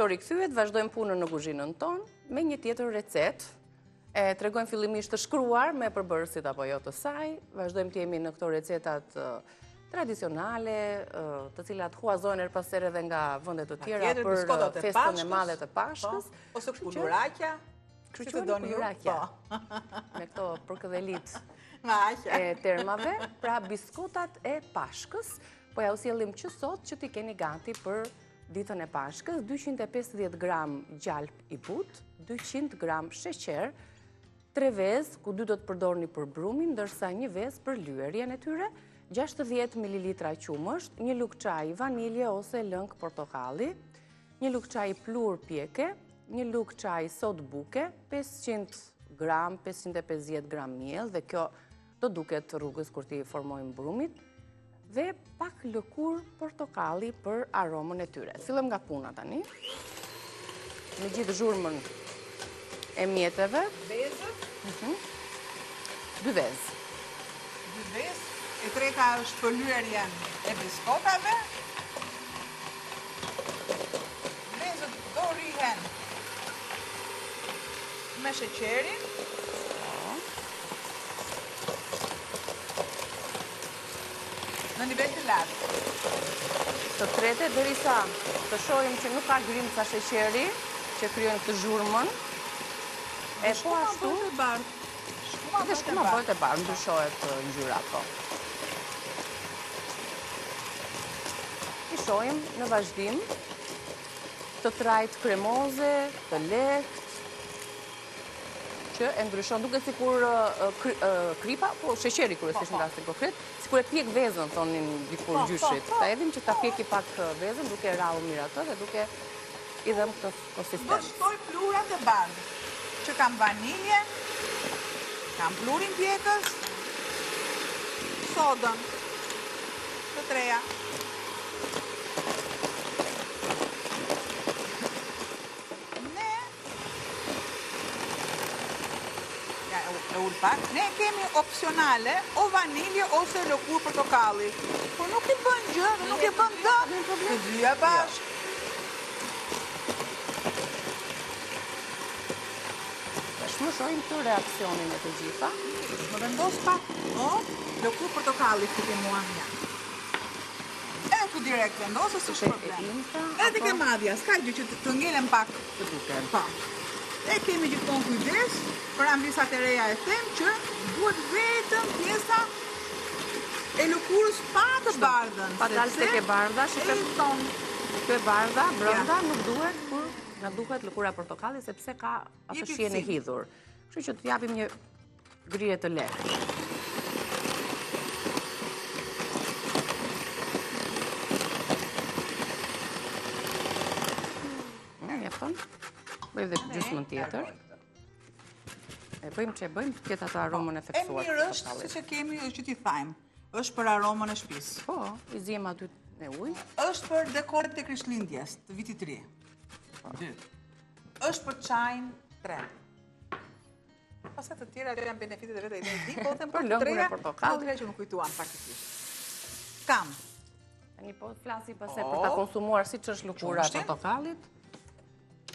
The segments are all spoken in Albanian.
So rikëthyet, vazhdojmë punën në kuzhinën tonë, me një tjetër recet. Tregojmë fillimisht të shkruar me përbërësit apo jo të saj. Vazhdojmë të jemi në këto recetat tradicionale, të cilat huazojnë her pas here edhe nga vendet të tjera për festën e madhe të Pashkës. Ose kuluraqja. Kryqëri kuluraqja. Me këto përkëdhelit e termave, pra biskotat e Pashkës, po ja u sjellim që sot që t'i keni gati për ditën e Pashkës, 250 gram gjalp i but, 200 gram sheqer, 3 vezë, ku 2 do të përdorni për brumin, ndërsa 1 vezë për lyerjen e tyre, 60 ml qumësht, 1 lugë çaj vanilje ose lëng portokalli, 1 lugë çaj plur pjeke, 1 lugë çaj sod buke, 500 gram, 550 gram miell, dhe kjo do duket rrugës kur ti formojmë brumit, dhe pak lëkur portokalli për aromën e tyre. Fillem nga puna tani. Me gjithë zhurmën e mjeteve. Vezët. 2 vezë. 2 vezë. E treta është për lyerjen e biskotave. Vezët do rihen me sheqerin. Në nivel të lartë. Të trete, derisa të shohim që nuk ka grimca sheqeri, që kryen këtë zhurmën. E po ashtu, dhe shkuma bëhet e bardhë, ndryshohet ngjyra po. I shohim në vazhdim të trajt kremoze, të lehtë, që e ndryshon, duke sikur kripa, po sheqeri kryesisht në rastin konkret, sikur e pjek vezën, thonin dikur gjyshit. Ta edhim që ta pjeki pak vezën, duke rrahur mirë atë dhe duke i dhënë këtë konsistencë. Do shtoj plurat e bardhë, që kam vanilje, kam plurin pjekës, sodën, të treja. Ne kemi opcionale o vanilje ose lëkur portokalli. Por nuk i bën gjë, nuk i bën dëm. Të dyja bashkë. Më shohim të reakcionin e të gjitha. Më vendos pak lëkur portokalli që ke mua një. Edhe tu direkt vendosë, s'është problem. Edhe ke madhja, s'ka gjë që të ngelen pak. Të duken. Pa. E kemi gjithmonë kujdes, për ambisat e reja e them që duhet vetëm pjesa e lëkurës pa të bardhën. Pa dalë se ke bardha, shikon kjo e bardha, brenda nuk duhet, kur na duhet lëkura portokalli sepse ka atë shijen e hidhur. Kështu që të japim një grije të lehtë. Mjafton. Bëjmë dhe gjysmën tjetër. E bëjmë që e bëjmë të ketë atë aromën e theksuar. E mirë është, si që kemi, është që ti thajmë. është për aromën e shtëpisë. Po, i zjem aty me ujë. është për dekoret e Krishtlindjes, të vitit ri. 2. është për çajin 3. Pastaj të tjera janë benefitet e vetë i di, po them për lëngun e portokallit që nuk kujtuan faktikisht. Kam. Tani po flasi pastaj për ta konsumuar siç është lëkura e portokallit.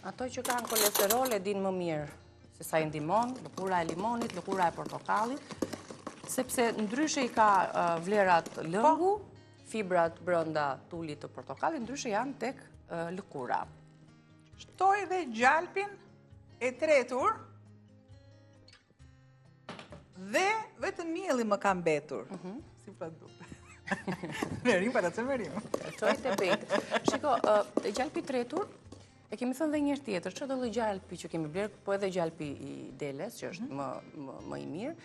Ato që kanë kolesterol e din më mirë se sa i ndihmon lëkura e limonit, lëkura e portokallit, sepse ndryshe i ka vlerat lëngu, fibrat brenda tulit të portokallit, ndryshe janë tek lëkura. Shtoj dhe gjalpin e tretur dhe vetëm mielli më ka mbetur. Si pa duke. Merim, para të merim. Qoj të pejtë. Shiko, gjalpi tretur, e kemi thënë dhe njërë tjetër, që do dhe gjalpi që kemi blerë, po edhe gjalpi i deles, që është më i mirë,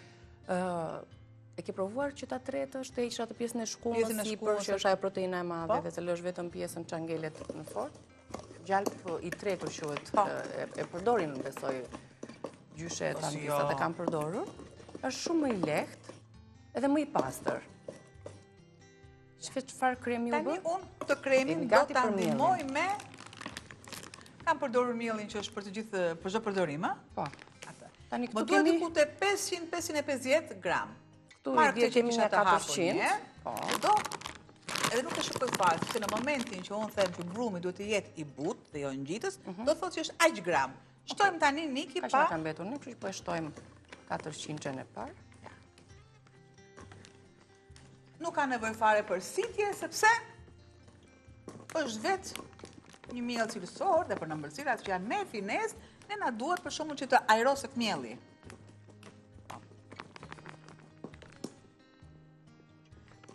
e ke provuar që ta tretë është e isha të pjesën e shkumës, sipër, që është ajo proteina e madhe, dhe se lësh vetëm pjesën çangelet në fort. Gjalp i tretur quhet, e përdorin, besoj, gjyshe të antisat e kam përdorur, është shumë më i lehtë edhe më i pastër. Çfarë kremi u bë? Tani unë të kremin do ta ndihmoj me kam përdorur mielin që është për të gjithë për çdo përdorim, a? Po. Tani këtu kemi diku te 500-550 gram. Këtu i kemi 400. Po. Do edhe nuk e shikoj fare, sepse në momentin që unë them që brumi duhet të jetë i butë dhe jo ngjitës, do thotë që është aq gram. Shtojmë tani Niki Ka që ka mbetur një, kështu që po e shtojmë 400 e parë. Nuk ka nevojë fare për sitje, sepse është vetë një miell cilësor dhe për në ëmbëlsirat që janë me finesë, ne na duhet për shkakun që të ajroset mielli.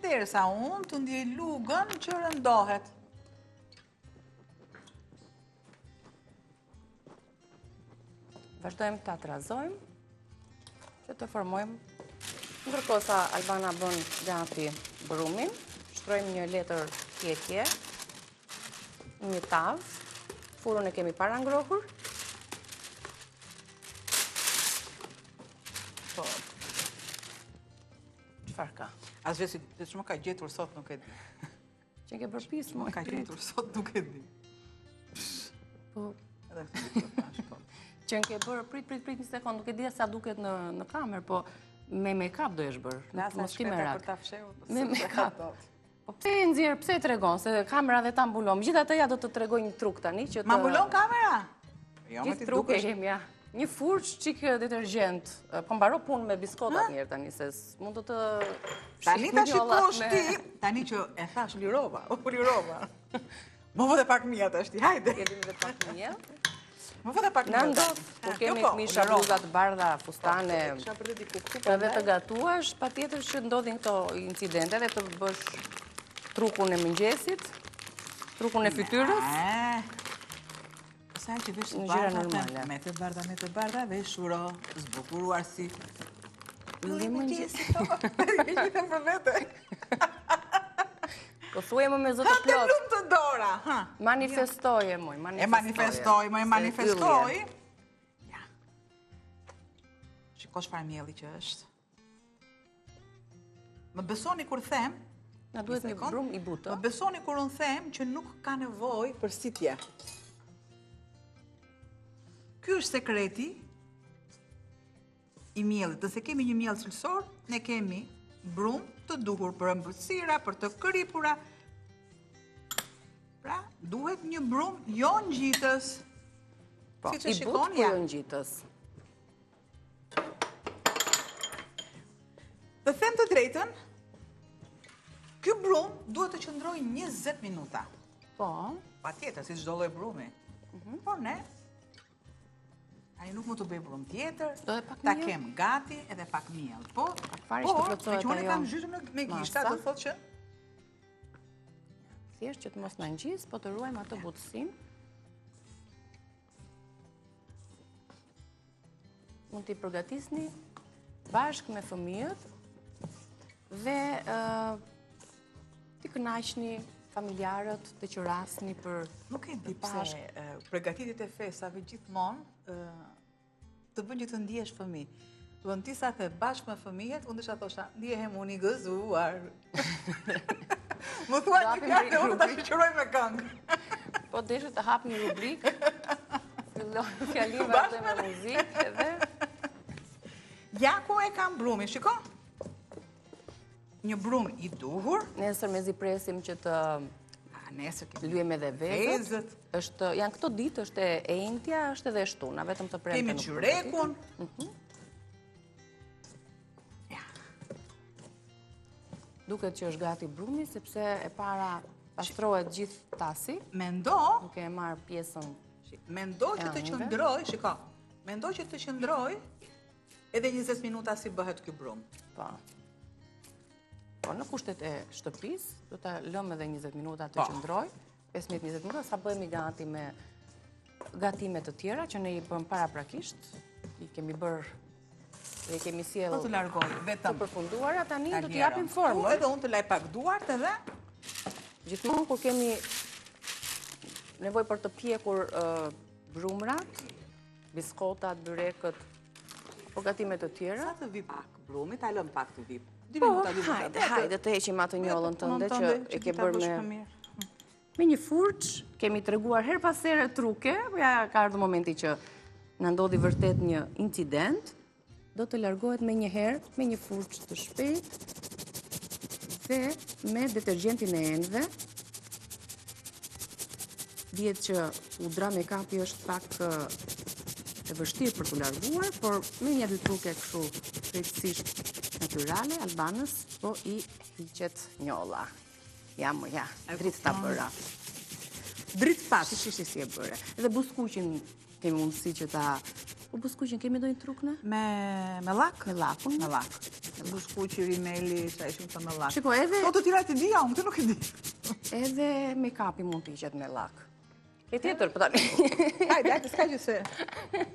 Derisa unë të ndjej lugën që rëndohet. Vazhdojmë ta trazojmë, që të formojmë. Ndërkohë sa Albana bën gati brumin, shtrojmë një letër pjekje, një tavë, furun e kemi para ngrohur. Po, Çfarë ka? as vesi që më ka gjetur sot nuk e di. Që ke bërë pis, Më ka gjetur sot nuk e di. Po, Edhe këtë të shko. që ke bërë, prit një sekundë, nuk e di sa duket në kamerë, po me make-up do jesh bërë. Lasa Mos ti shpeta merak. për ta fshehur. Me make-up. Po pse e nxjerr, pse e tregon se kamera dhe ta mbulon. Megjithatë ja do të tregoj një truk tani që të Ma mbulon kamera? Jo, me gjithë ti truke dukesh. kemi ja. Një furç çik detergjent. Po mbaro punë me biskotat një herë tani se mund të të Tani ta shikosh ti, tani që e thash lirova, u lirova. Më vë dhe pak mia tash ti, hajde. Kemi dhe pak një. Më vë dhe pak Na mia. ndodh, kur kemi fëmijë bluza të bardha, fustane, Kisha për të diku këtu. edhe të gatuash, patjetër që ndodhin këto incidente dhe të bësh trukun e mëngjesit, trukun e fytyrës. Sa që vesh Në gjëra normale. me të bardha dhe shuro, zbukuruar si. Në mëngjes. Gjithëm për vete. Po thuaj më me zë të Ha të plot. lumë të dora. Ha. Manifestoje, moj, E manifestoj, më e manifestoj. Ja. Shikosh fare mielli që është. Më besoni kur them, Na duhet një brum i butë. më besoni kur unë them që nuk ka nevojë për sitje. Ky është sekreti i miellit. Nëse kemi një miell cilësor, ne kemi brum të duhur për ëmbëlsira, për të kripura. Pra, duhet një brum jo ngjitës. Po, Siç e i butë shikoni, po ja. jo ngjitës. Të them të drejtën, ky brum duhet të qëndrojë 20 minuta. Po, Patjetër, si çdo lloj brumi. Por ne ai nuk mund të bëj brum tjetër, Do edhe pak ta miell? kem gati edhe pak miell. Po, fare që të por, plotësohet që unë ajo kam zhytur me gishta, masa. do thotë që thjesht që të mos na ngjis, po të ruajmë atë butësinë. Mund t'i përgatisni bashkë me fëmijët dhe t'i kënaqni familjarët, të qërasni për nuk e di bashkë. pse përgatitjet e fesave gjithmonë të bën që të ndihesh fëmijë. Do të ti sa the bashkë me fëmijët, unë desha thosha, ndihem unë i gëzuar. Më thua një fjalë dhe unë ta shoqëroj me këngë. Po deshe të hap një rubrikë, fillon fjalim vazhdoj me muzikë edhe Ja ku e kam brumin, shiko. Një brum i duhur. nesër mezi presim që të Nesër të kemi lyem edhe vezët. vezët, Janë këto ditë, është e entja, është edhe e shtuna, vetëm të premte kemi nuk qyrekun. Ja, Duket që është gati brumi, sepse e para pastrohet gjithë tasi, mendo, duke e marrë pjesën. mendo që të Janë, qëndroj, shiko. Mendo që të qëndroj edhe 20 minuta si bëhet ky brum. Po. Po në kushtet e shtëpisë, do ta lëmë edhe 20 minuta të Po. qëndroj, 15-20 minuta, sa bëhemi gati me gatime të tjera që ne i bëm paraprakisht, i kemi bërë dhe i kemi Po sjellë të largoj, të vetëm. përfunduara, tani do t'i Taniera. japim formën. Edhe unë të laj pak duart edhe. Gjithmonë kur kemi nevojë për të pjekur brumrat, biskotat, byrekët, po gatime të tjera. Sa të vi pak brumi, ta lëm pak të vi. 2 Po, minuta, 2 minuta. hajde të heqim atë njollën tënde që e ke bërë me një furç, kemi treguar her pas here truke, po ja ka ardhur momenti që na ndodhi vërtet një incident, do të largohet me një herë, me një furç të shpejt. Dhe me detergjentin e enëve, dihet që pudra make-upi është pak e vështirë për të larguar, por me një dy truke kështu shpejtësisht natyrale, Albanës, po i hiqet njolla. Ja, dritë ta bëra. Dritë pas. Si e bëre. Edhe buskuqin kemi mundësi që ta... Po buskuqin kemi dojnë truk në? Me lak? Me lakun. Me lak. Buskuqi, rimeli, sa ishim të me lak. Shiko, edhe... Po të tira të dija, unë të nuk e di. Edhe make-upi mund të hiqet me lak. E tjetër, për tani. Hajde, s'ka që se.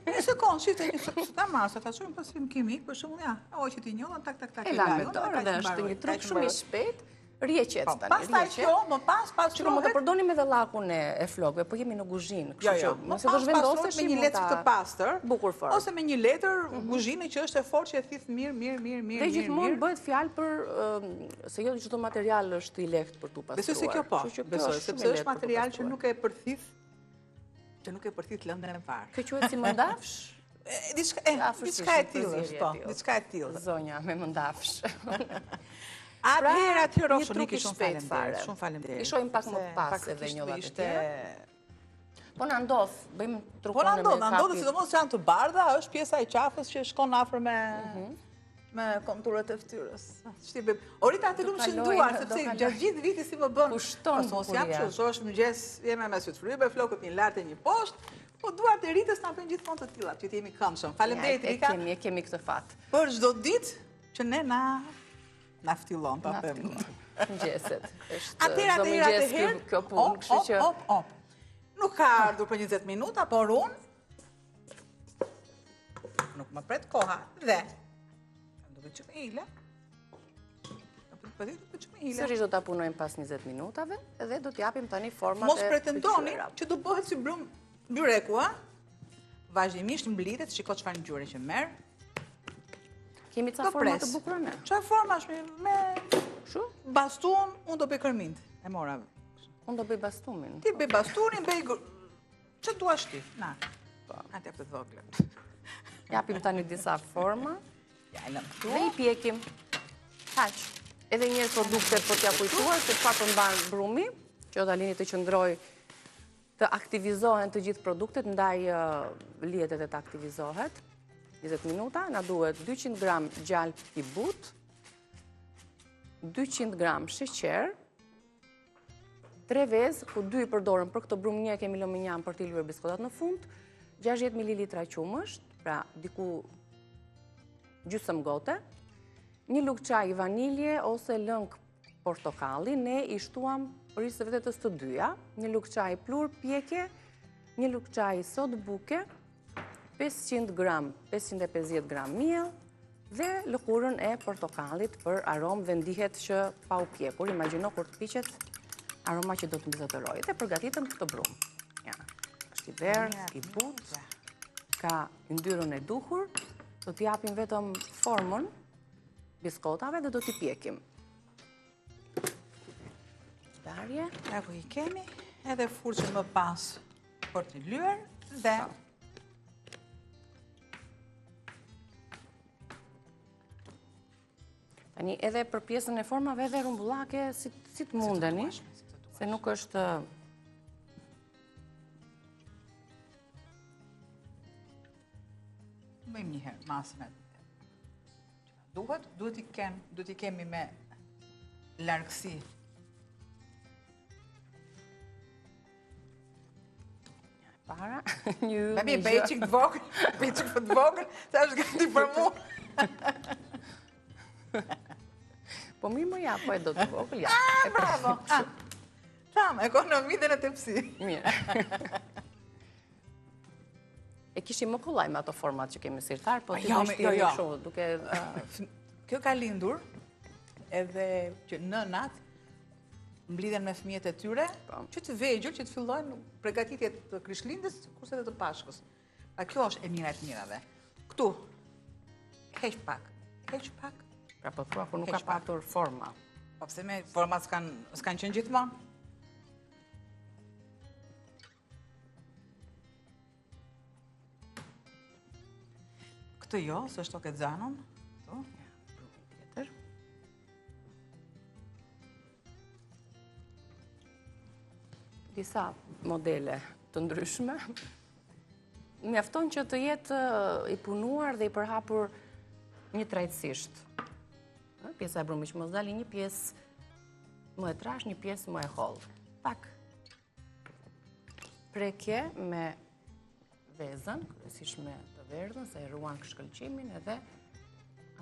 Një sekundë, shite, së ta marë, se ta shumë pasim kimik, për shumë, ja, oj që ti njollën, tak. E lanë me dorë, dhe është një truk shumë i shpejt. Rjeqet tani, pas ta kjo, më pas Shiko, më të përdonim edhe lakun e flokëve, po jemi në kuzhinë, kështu që nëse do zhvendosesh me një letër të pastër, bukur fort. Ose me një letër kuzhine që është e fortë që e thith mirë. Dhe gjithmonë bëhet fjalë për se jo çdo material është i lehtë për tu pastruar. Besoj se kjo po, besoj, sepse është material që nuk e përthith lëndën e parë. Kjo quhet si mëndafsh? Diçka e tillë, po, diçka e tillë. Zonja me mëndafsh. Atëherë një Roshë, truk i shpejt fare. Shumë faleminderit. I shohim pak më pas edhe njollat e tjera. Po na ndodh, bëjmë trukone me Po na ndodh, sidomos që janë të bardha, është pjesa e qafës që shkon afër me konturët e fytyrës. Orita të lumë shënduar, sepse gjatë gjithë viti si më bën. Kushton bukuria. Është mëngjes, jemi me sytë frybe, flokët një lartë e një poshtë, po duart e Ritës na bëjnë gjithmonë të tilla, që jemi këmbshëm. Faleminderit Rita. E kemi këtë fat. Për çdo ditë që ne na ftillon ta them. Mëngjeset. Atëherë kjo punë, kështu që nuk ka ardhur për 20 minuta, por unë nuk më pret koha dhe duke që me hile. Sërish do ta punojmë pas 20 minutave dhe do t'japim tani format e mos pretendoni që do bëhet si byreku, vazhdimisht mblidhet, shiko çfarë ngjyre që merr. Kemi ca forma të bukura ne. Çfarë formash me bastun, unë do bëj kërmint. E mora. Unë do bëj bastumin. Ti bëj bastunin, ç'të duash ti? Na. Po, atë të vogël. Japim tani disa forma. Ja, e lëm këtu. Dhe i pjekim. Kaq. Edhe një produkte për t'ja kujtuar se çfarë përmban brumi, që Odalini të qëndroj të aktivizohen të gjithë produktet ndaj lihetet e të aktivizohet. 20 minuta, na duhet 200 gram gjalp i but, 200 gram sheqer, 3 vezë, ku 2 i përdorën për këtë brum, një kemi lëmë njën për t'i lyer biskotat në fund, 60 ml qumësht, pra diku gjysmë gote, një lugë çaj vanilje ose lëng portokalli, ne i shtuam risë vetetës të dyja, një lugë çaj plur pjekje, një lugë çaj sodë buke, 500 gram, 550 gram miell dhe lëkurën e portokallit për aromë dhe ndihet që pa u pjekur. Imagjino kur të piqet aroma që do të mbizotërojë. Dhe përgatitëm këtë brum. Ja, është i verdhë, i butë, ka yndyrën e duhur, do t'i japim vetëm formën biskotave dhe do t'i pjekim. Darje. Ako i kemi, edhe furçën më pas për t'i lyer dhe Tani edhe për pjesën e formave edhe rumbullake si të mundeni, se nuk është... Bëjmë një herë masën e duhet i kemi me largësi. Para, një... Bebi, bëj qik të vogël, sa është gati për mu. Po mi më ja, po e do të vogël, ja. Bravo! Tam, ekonomi dhe në tepsi. Mirë. E kishim më kollaj me ato format që kemi sirtar, po ti Jo, do shtirë jo. kështu, duke... Kjo ka lindur, edhe që nënat mblidhen me fëmijët e tyre, që të vegjël, që të fillojnë përgatitjet të Krishtlindjes, kurse edhe të Pashkës. A kjo është e mira e të mirave. Këtu, heq pak. Pra po thua, kur nuk ka patur forma. Po pse me format s'kan qenë gjithmonë? Këtë jo, së është toke zanën. Tjetër. disa modele të ndryshme. Mjafton që të jetë i punuar dhe i përhapur një trajtësisht. Pjesa e brumit që mos dali një pjesë më e trash, një pjesë më e hollë. Pak prekje me vezën, kryesisht me të verdhën, se e ruan shkëlqimin edhe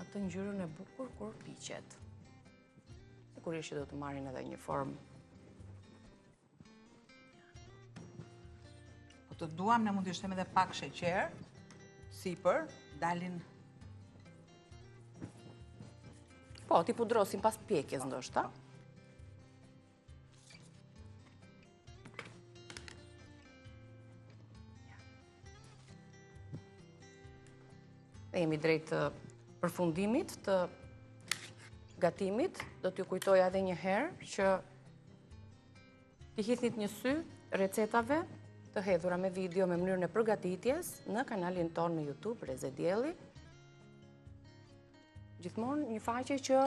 atë ngjyrën e bukur kur piqet. Sigurisht që do të marrin edhe një formë. Po të duam, ne mund të shtemi edhe pak sheqer, sipër, dalin. Po, ti pudrosim pas pjekjes ndoshta. Jemi drejt përfundimit të gatimit. Do t'ju kujtoj edhe një herë që t'i hidhnit një sy recetave të hedhura me video me mënyrën e përgatitjes në kanalin tonë në YouTube, Reze Dielli. Gjithmonë një faqe që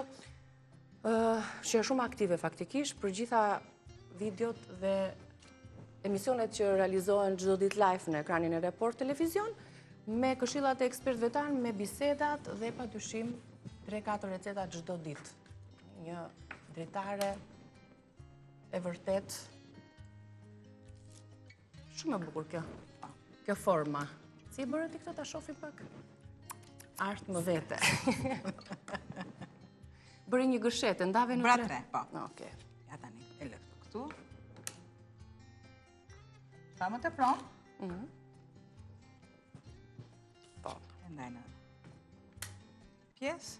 është shumë aktive faktikisht për gjitha videot dhe emisionet që realizohen çdo ditë live në ekranin e Report Televizion, me këshillat e ekspertëve tanë, me bisedat dhe padyshim 3-4 receta çdo ditë. Një dritare e vërtet shumë e bukur kjo forma. Si bërë ti këtë ta shohim pak? Art më vete. Bëri një gëshetë, ndave në tre. Po. Okej. Ja tani, e lë këtu. Sa më të pron? Po. E ndaj në pjesë.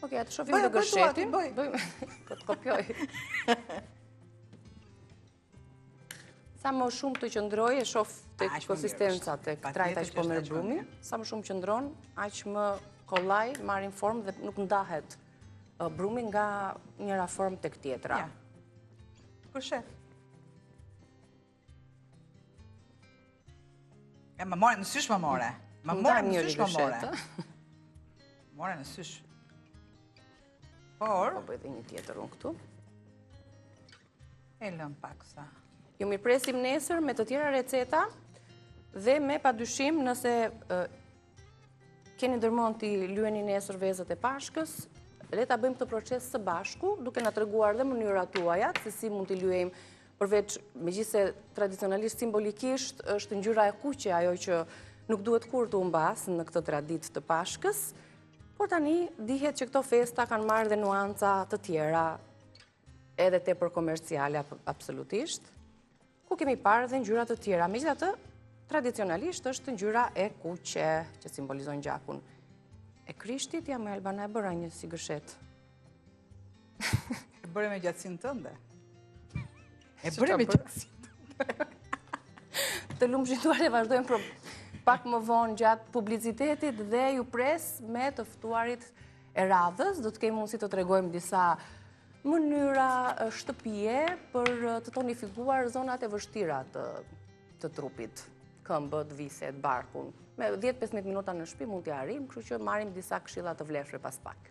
Okej, atë shohim të gëshetin. Bëj. Po të kopjoj. Sa më shumë të qëndroj, e shoh tek konsistenca, tek trajta që po merr brumi, sa më shumë qëndron, aq më kollaj marrin formë dhe nuk ndahet brumi nga njëra formë tek tjetra. Ja. Gëshet. E më more në sysh më more. Më more në sysh më more. More në sysh. Por, Po bëj edhe një tjetër unë këtu. e lëm pak sa. Ju mirpresim nesër me të tjera receta dhe me padyshim nëse keni ndërmend t'i lyeni nesër vezët e pashkës, le ta bëjmë këtë proces së bashku, duke na treguar dhe mënyrat tuaja se si mund t'i lyejmë, përveç megjithëse tradicionalisht simbolikisht është ngjyra e kuqe ajo që nuk duhet kur të humbas në këtë traditë të pashkës, por tani dihet që këto festa kanë marrë dhe nuanca të tjera edhe tepër komerciale absolutisht, ku kemi parë dhe ngjyra të tjera. Megjithatë, tradicionalisht është ngjyra e kuqe që simbolizon gjakun. E krishtit jam e Albana e bëra një si gëshet. E bëre me gjatësinë tënde. E bëre me gjatësinë. Të lumshituar e vazhdojmë pak më vonë gjatë publicitetit dhe ju pres me të ftuarit e radhës. Do të kemi mundësi të tregojmë disa mënyra shtëpie për të tonifikuar zonat e vështira të trupit, këmbët, viset, barkun. Me 10-15 minuta në shtëpi mund t'i arrijmë, kështu që marrim disa këshilla të vlefshme pas pak.